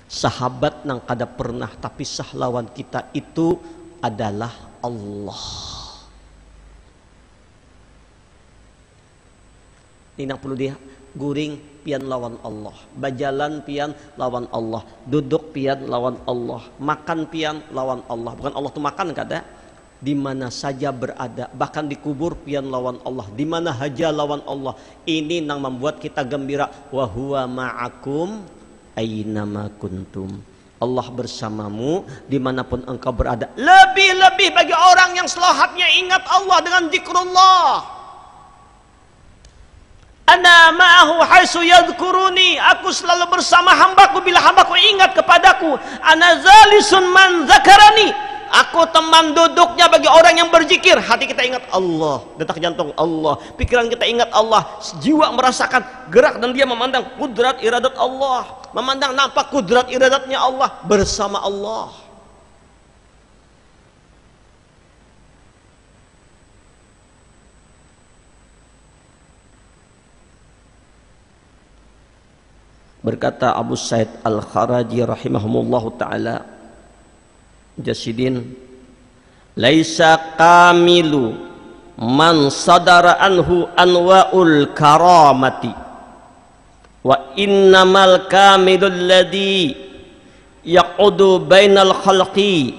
sahabat yang kada pernah terpisah lawan kita itu adalah Allah. Ini yang perlu dia guring pian lawan Allah, bajalan pian lawan Allah, duduk pian lawan Allah, makan pian lawan Allah. Bukan Allah tuh makan kada, di mana saja berada, bahkan di kubur pian lawan Allah, di mana haja lawan Allah. Ini yang membuat kita gembira, wa huwa ma'akum aynama kuntum. Allah bersamamu dimanapun engkau berada. Lebih-lebih bagi orang yang selalu hatinya ingat Allah dengan zikrullah. Ana ma'ahu haitsu yadhkuruni, aku selalu bersama hambaku bila hambaku ingat kepadaku. Ana zalisun man zakarani, aku teman duduknya bagi orang yang berzikir. Hati kita ingat Allah, detak jantung Allah, pikiran kita ingat Allah, jiwa merasakan gerak dan dia memandang kudrat iradat Allah, memandang nampak kudrat iradatnya Allah, bersama Allah. Berkata Abu Sa'id Al-Kharaji rahimahumullahu ta'ala, Jasidin, laisa kamilu man sadara anhu anwa'ul karamati, wa innamal kamilul ladhi yaqudu bainal khalqi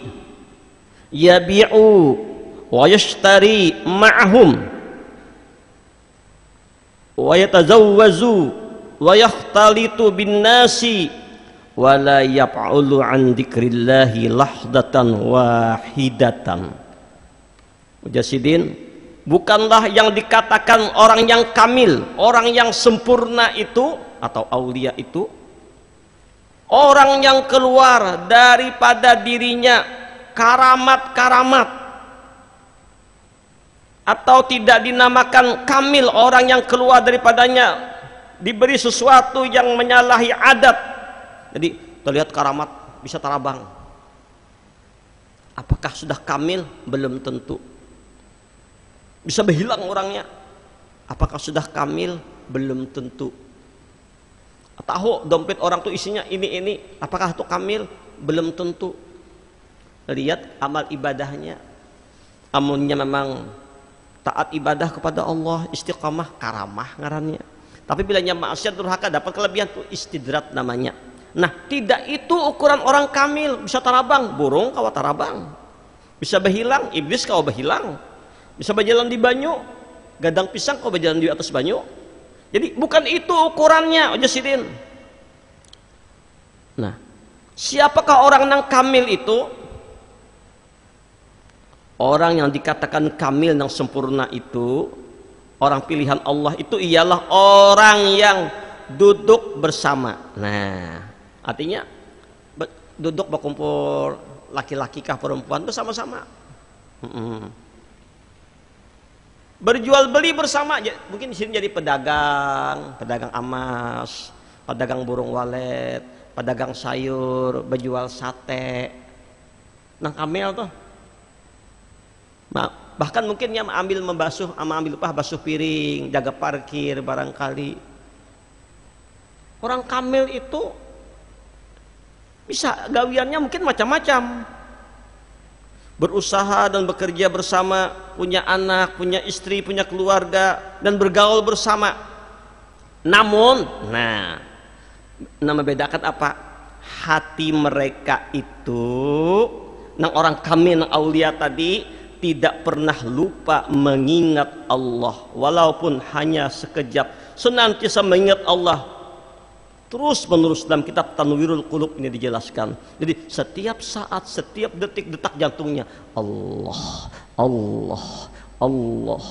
yabi'u wa yashtari ma'hum wa yatazawwazu wa yakhtalitu bin nasi wa la yaf'ulu an dzikrillahi lahdatan wahidatan. Mujasidin, bukanlah yang dikatakan orang yang kamil, orang yang sempurna itu atau aulia itu orang yang keluar daripada dirinya karamat-karamat, atau tidak dinamakan kamil orang yang keluar daripadanya diberi sesuatu yang menyalahi adat. Jadi terlihat karamat, bisa tarabang, apakah sudah kamil? Belum tentu. Bisa berhilang orangnya, apakah sudah kamil? Belum tentu. Tahu dompet orang tuh isinya ini, apakah itu kamil? Belum tentu. Lihat amal ibadahnya, amunnya memang taat ibadah kepada Allah, istiqamah, karamah ngarannya. Tapi bila maksiat durhaka dapat kelebihan, itu istidrat namanya. Nah, tidak itu ukuran orang kamil. Bisa tarabang, burung kawa tarabang, bisa berhilang, iblis kawa berhilang, bisa berjalan di banyu, gadang pisang kawa berjalan di atas banyu. Jadi bukan itu ukurannya, Jasidin. Nah, siapakah orang yang kamil itu? Orang yang dikatakan kamil, yang sempurna itu, orang pilihan Allah itu ialah orang yang duduk bersama. Nah, artinya duduk berkumpul laki-laki kah perempuan bersama-sama. Berjual beli bersama, mungkin di sini jadi pedagang emas, pedagang burung walet, pedagang sayur, berjual sate, nang kamel tuh. Bahkan mungkin yang ambil basuh piring, jaga parkir barangkali. Orang kamil itu bisa gawiannya mungkin macam-macam. Berusaha dan bekerja bersama, punya anak, punya istri, punya keluarga, dan bergaul bersama. Namun, nama bedakan apa? Hati mereka itu, nang orang kamil, nang aulia tadi, tidak pernah lupa mengingat Allah, walaupun hanya sekejap. Senantiasa mengingat Allah. Terus menerus dalam kitab Tanwirul Qulub ini dijelaskan. Jadi setiap saat, setiap detik jantungnya Allah, Allah, Allah,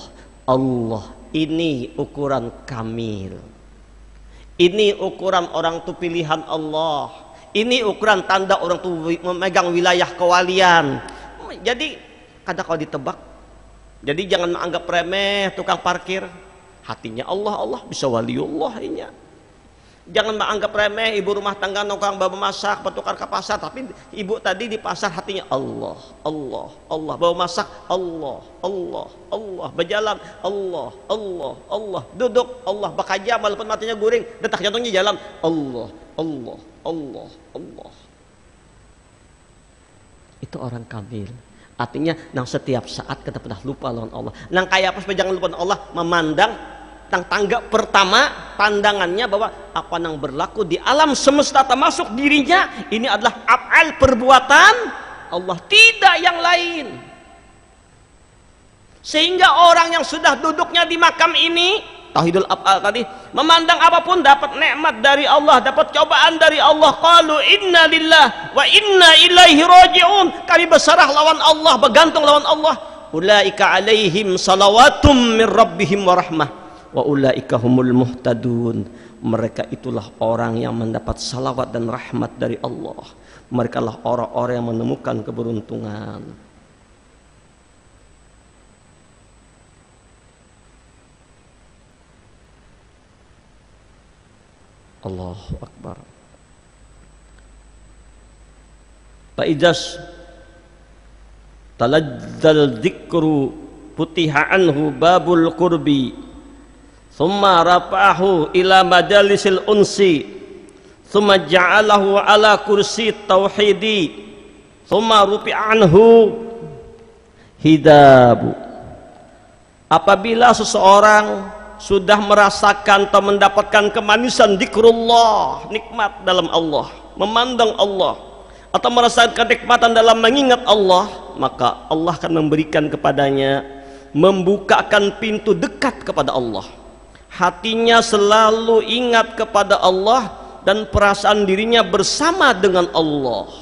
Allah. Ini ukuran kamil. Ini ukuran orang itu pilihan Allah. Ini ukuran tanda orang itu memegang wilayah kewalian. Jadi kadang kalau ditebak. Jadi jangan menganggap remeh tukang parkir. Hatinya Allah, Allah bisa waliullah inya. Jangan menganggap remeh ibu rumah tangga nongkrong bawa masak petukar ke pasar, tapi ibu tadi di pasar hatinya Allah, Allah, Allah, bawa masak Allah, Allah, Allah, berjalan Allah, Allah, Allah, duduk Allah, bekerja walaupun matinya guring, detak jantungnya jalan Allah, Allah, Allah, Allah. Itu orang kamil. Artinya nang setiap saat kita pernah lupa lawan Allah. Nang kayak apa supaya jangan lupa Allah, memandang tangga pertama pandangannya bahwa apa yang berlaku di alam semesta termasuk dirinya ini adalah af'al perbuatan Allah, tidak yang lain. Sehingga orang yang sudah duduknya di makam ini tauhidul af'al tadi, memandang apapun dapat nikmat dari Allah, dapat cobaan dari Allah. Qalu inna lillah wa inna ilaihi raji'un. Kami berserah lawan Allah, bergantung lawan Allah. Ulaika alaihim salawatum min rabbihim wa rahmah wa ulaika humul muhtadun. Mereka itulah orang yang mendapat salawat dan rahmat dari Allah. Mereka lah orang-orang yang menemukan keberuntungan. Allahu Akbar. Faidas talazzal dzikru futiha anhu babul qurbi thumma rafa'ahu ila majalisil unsi thumma ja'alahu ala kursi tauhidi thumma rufi'a anhu hidabu. Apabila seseorang sudah merasakan atau mendapatkan kemanisan zikrullah, nikmat dalam Allah, memandang Allah, atau merasakan kenikmatan dalam mengingat Allah, maka Allah akan memberikan kepadanya, membukakan pintu dekat kepada Allah. Hatinya selalu ingat kepada Allah dan perasaan dirinya bersama dengan Allah.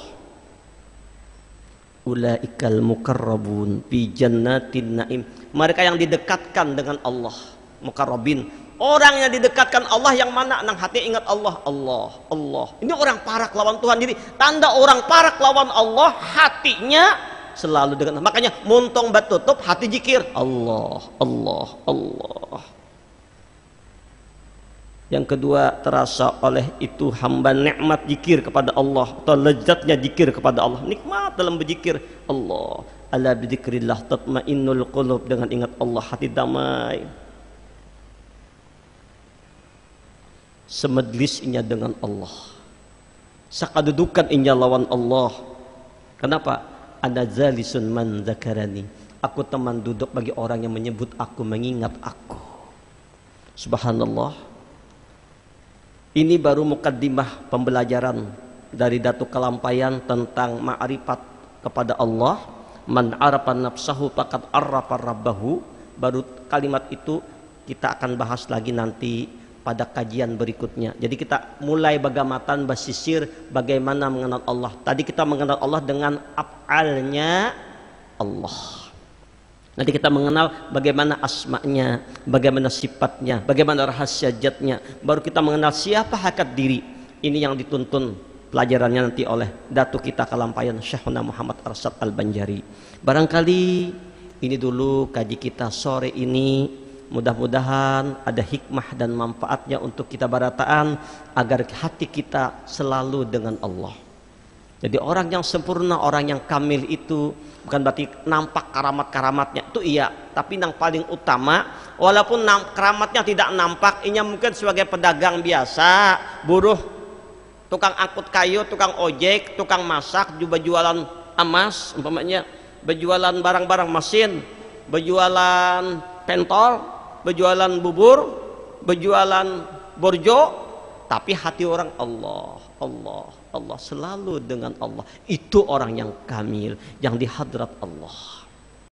Ulaikal mukarrabun fi jannatin naim. Mereka yang didekatkan dengan Allah, mukarrabin. Orang yang didekatkan Allah yang mana nang hati ingat Allah, Allah, Allah. Ini orang parak lawan Tuhan. Jadi tanda orang parak lawan Allah, hatinya selalu dengan. Makanya muntong bat tutup hati jikir Allah, Allah, Allah. Yang kedua, terasa oleh itu hamba nikmat zikir kepada Allah atau lezatnya zikir kepada Allah. Nikmat dalam berzikir Allah. Ala bidzikrillah tatmainnul qulub. Dengan ingat Allah hati damai. Semedlis inya dengan Allah, sakadudukan inya lawan Allah. Kenapa? Ana zalisun man zakarani. Aku teman duduk bagi orang yang menyebut aku, mengingat aku. Subhanallah. Ini baru mukaddimah pembelajaran dari Datuk Kalampayan tentang ma'rifat kepada Allah. Man arafa nafsahu faqad arafa rabbahu. Baru kalimat itu kita akan bahas lagi nanti pada kajian berikutnya. Jadi kita mulai bagamatan basisir bagaimana mengenal Allah. Tadi kita mengenal Allah dengan af'alnya Allah. Nanti kita mengenal bagaimana asma'nya, bagaimana sifatnya, bagaimana rahasia zatnya. Baru kita mengenal siapa hakikat diri. Ini yang dituntun pelajarannya nanti oleh Datu kita Kalampayan Syekhuna Muhammad Arsyad Al-Banjari. Barangkali ini dulu kaji kita sore ini. Mudah-mudahan ada hikmah dan manfaatnya untuk kita barataan agar hati kita selalu dengan Allah. Jadi orang yang sempurna, orang yang kamil itu bukan berarti nampak karamat-karamatnya, itu iya, tapi yang paling utama walaupun keramatnya tidak nampak, ini mungkin sebagai pedagang biasa, buruh, tukang angkut kayu, tukang ojek, tukang masak, juga jualan emas umpamanya, berjualan barang-barang mesin, berjualan pentol, berjualan bubur, berjualan borjo, tapi hati orang Allah, Allah, Allah, selalu dengan Allah. Itu orang yang kamil, yang di hadrat Allah.